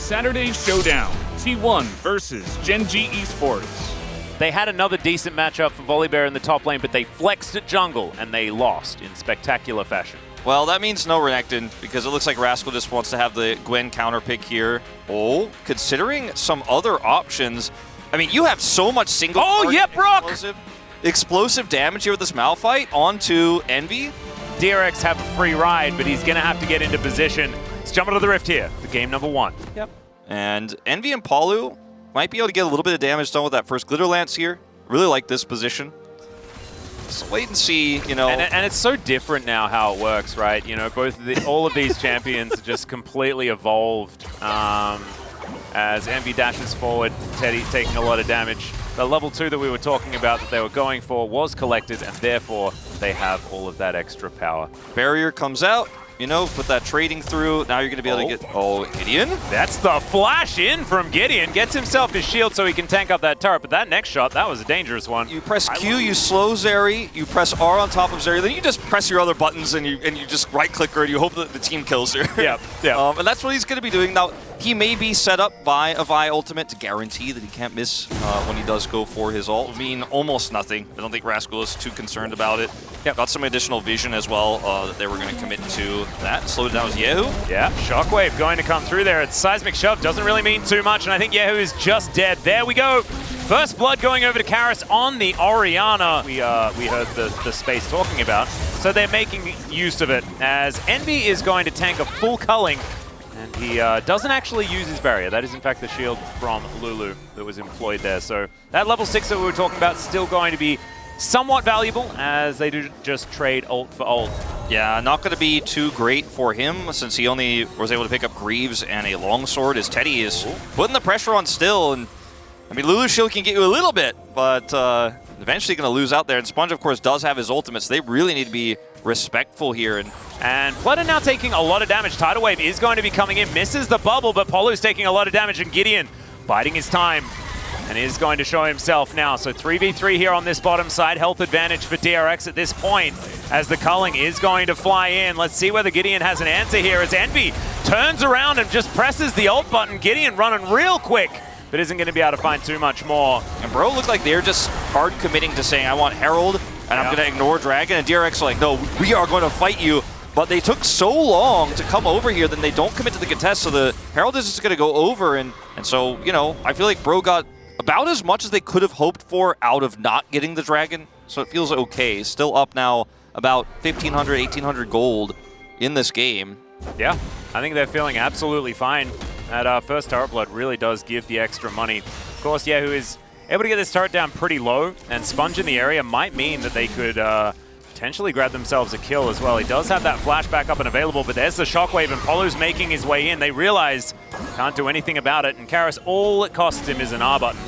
Saturday Showdown, T1 versus Gen G Esports. They had another decent matchup for Volibear in the top lane, but they flexed at jungle, and they lost in spectacular fashion. Well, that means no Renekton, because it looks like Rascal just wants to have the Gwen counter pick here. Oh, considering some other options, I mean, you have so much single Brock! Explosive damage here with this Malphite onto Envy. DRX have a free ride, but he's going to have to get into position. Let's jump into the Rift here for game number 1. Yep. And Envy and Palu might be able to get a little bit of damage done with that first Glitter Lance here. Really like this position. So wait and see, you know. And it's so different now how it works, right? You know, all of these champions are just completely evolved. As Envy dashes forward, Teddy taking a lot of damage. The level 2 that we were talking about that they were going for was collected, and therefore they have all of that extra power. Barrier comes out, you know, put that trading through. Now you're going to be able to get... Oh, Gideon? That's the flash in from Gideon. Gets himself his shield so he can tank up that turret, but that next shot, that was a dangerous one. You press Q, you slow Zeri, you press R on top of Zeri, then you just press your other buttons and you just right-click her and you hope that the team kills her. Yeah, yeah. And that's what he's going to be doing. Now, he may be set up by a Vi ultimate to guarantee that he can't miss when he does go for his ult. I mean, almost nothing. I don't think Rascal is too concerned about it. Yep. Got some additional vision as well that they were going to commit to that. Slowed down with Yehu. Yeah, Shockwave going to come through there. It's Seismic Shove, doesn't really mean too much, and I think Yehu is just dead. There we go. First blood going over to Karis on the Orianna. We heard the space talking about. So they're making use of it as Envy is going to tank a full culling. And he doesn't actually use his barrier. That is, in fact, the shield from Lulu that was employed there. So that level 6 that we were talking about is still going to be somewhat valuable as they do just trade ult for ult. Yeah, not going to be too great for him since he only was able to pick up Greaves and a longsword as Teddy is putting the pressure on still. And I mean, Lulu's shield can get you a little bit, but eventually going to lose out there. And Sponge, of course, does have his ultimates. They really need to be respectful here. And Pleta now taking a lot of damage. Tidal Wave is going to be coming in. Misses the bubble, but Polu's taking a lot of damage. And Gideon biding his time and is going to show himself now. So 3v3 here on this bottom side. Health advantage for DRX at this point as the culling is going to fly in. Let's see whether Gideon has an answer here as Envy turns around and just presses the ult button. Gideon running real quick, but isn't going to be able to find too much more. And Bro looked like they're just hard committing to saying, I want Herald, and I'm going to ignore Dragon. And DRX are like, no, we are going to fight you. But they took so long to come over here, then they don't commit to the contest, so the Herald is just going to go over. And so, you know, I feel like Bro got about as much as they could have hoped for out of not getting the Dragon. So it feels okay. Still up now about 1,500, 1,800 gold in this game. Yeah, I think they're feeling absolutely fine. That first turret blood really does give the extra money. Of course, Yehu is able to get this turret down pretty low, and Sponge in the area might mean that they could potentially grab themselves a kill as well. He does have that flash back up and available, but there's the Shockwave, and Polu's making his way in. They realize can't do anything about it, and Karis, all it costs him is an R button.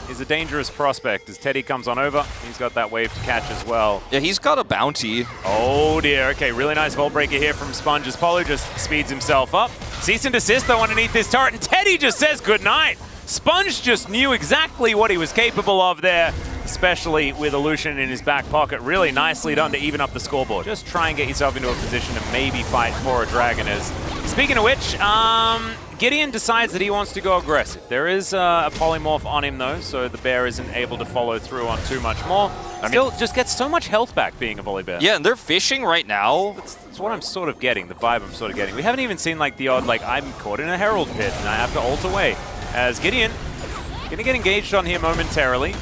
He's a dangerous prospect as Teddy comes on over. He's got that wave to catch as well. Yeah, he's got a bounty. Oh dear, okay, really nice Vault Breaker here from Sponge as Polu just speeds himself up. Cease and desist though underneath this turret, and Teddy just says goodnight. Sponge just knew exactly what he was capable of there, especially with Illusion in his back pocket. Really nicely done to even up the scoreboard. Just try and get yourself into a position to maybe fight for a Dragon. As speaking of which, Gideon decides that he wants to go aggressive. There is a polymorph on him though, so the bear isn't able to follow through on too much more. Still, just gets so much health back being a Volibear. Yeah, and they're fishing right now. That's what I'm sort of getting, the vibe I'm sort of getting. We haven't even seen like the odd, like, I'm caught in a Herald pit and I have to ult away. As Gideon gonna get engaged on here momentarily.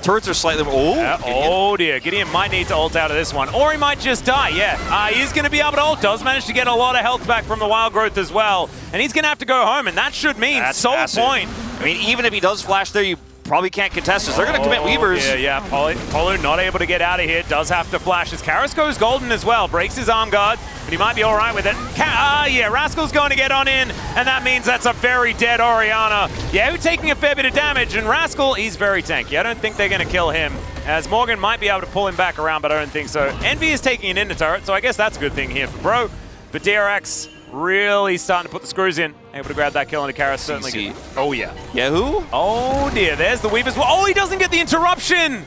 Turrets are slightly... Oh dear, Gideon might need to ult out of this one, or he might just die, yeah. He's going to be able to ult, does manage to get a lot of health back from the Wild Growth as well, and he's going to have to go home, and that should mean Soul Point. I mean, even if he does flash there, you probably can't contest this. They're going to commit Weavers. Yeah, Polu not able to get out of here, does have to flash as Karis goes golden as well, breaks his arm guard, but he might be all right with it. Yeah, Rascal's going to get on in, and that means that's a very dead Orianna. Yehu taking a fair bit of damage, and Rascal, he's very tanky. I don't think they're going to kill him, as Morgan might be able to pull him back around, but I don't think so. Envy is taking an into turret, so I guess that's a good thing here for Bro. But DRX really starting to put the screws in. Able to grab that kill into Karis, certainly good. Oh, yeah. Oh dear, there's the Weavers. Oh, he doesn't get the interruption!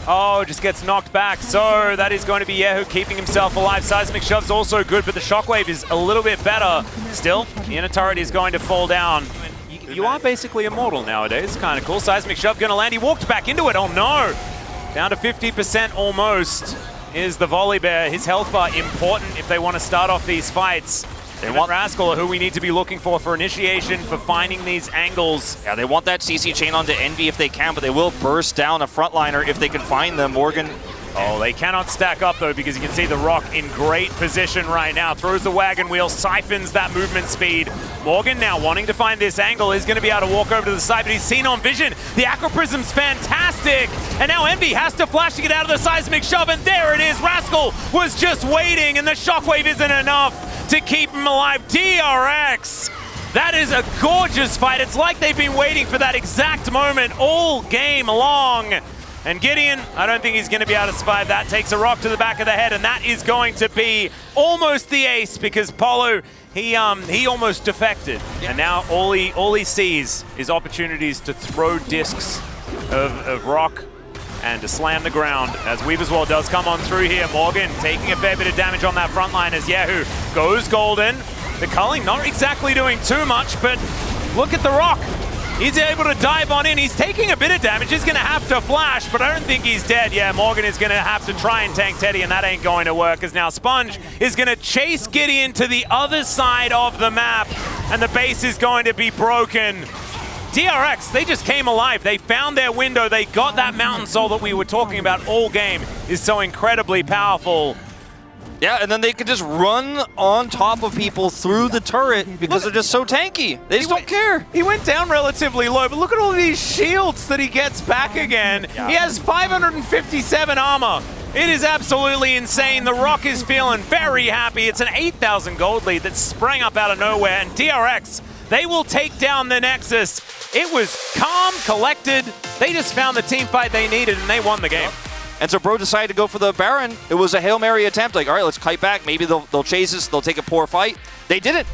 Oh, just gets knocked back. So that is going to be Yehu keeping himself alive. Seismic Shove's also good, but the Shockwave is a little bit better. Still, the inner turret is going to fall down. You are basically immortal nowadays. Kind of cool. Seismic Shove going to land. He walked back into it. Oh, no. Down to 50% almost is the Volley Bear. His health bar important if they want to start off these fights. They want Rascal, who we need to be looking for initiation, for finding these angles. Yeah, they want that CC chain onto Envy if they can, but they will burst down a frontliner if they can find them. Morgan. Oh, they cannot stack up, though, because you can see the Rock in great position right now. Throws the wagon wheel, siphons that movement speed. Morgan now wanting to find this angle is going to be able to walk over to the side, but he's seen on vision. The Aqua Prism's fantastic. And now Envy has to flash to get out of the Seismic Shove, and there it is. Rascal was just waiting, and the Shockwave isn't enough to keep him alive. DRX. That is a gorgeous fight. It's like they've been waiting for that exact moment all game long. And Gideon, I don't think he's going to be able to survive that. Takes a rock to the back of the head, and that is going to be almost the ace because Polo, he almost defected. Yeah. And now all he sees is opportunities to throw discs of rock and to slam the ground, as Weaverswell does come on through here. Morgan taking a fair bit of damage on that front line as Yehu goes golden. The culling not exactly doing too much, but look at the Rock. He's able to dive on in. He's taking a bit of damage. He's going to have to flash, but I don't think he's dead. Yeah, Morgan is going to have to try and tank Teddy, and that ain't going to work, as now Sponge is going to chase Gideon to the other side of the map, and the base is going to be broken. DRX, they just came alive. They found their window. They got that Mountain Soul that we were talking about all game is so incredibly powerful. Yeah, and then they could just run on top of people through the turret because they're just so tanky. They just don't care. He went down relatively low, but look at all these shields that he gets back again. Yeah. He has 557 armor. It is absolutely insane. The Rock is feeling very happy. It's an 8,000 gold lead that sprang up out of nowhere, and DRX, they will take down the Nexus. It was calm, collected. They just found the team fight they needed, and they won the game. And so Bro decided to go for the Baron. It was a Hail Mary attempt. Like, all right, let's kite back. Maybe they'll chase us. They'll take a poor fight. They didn't.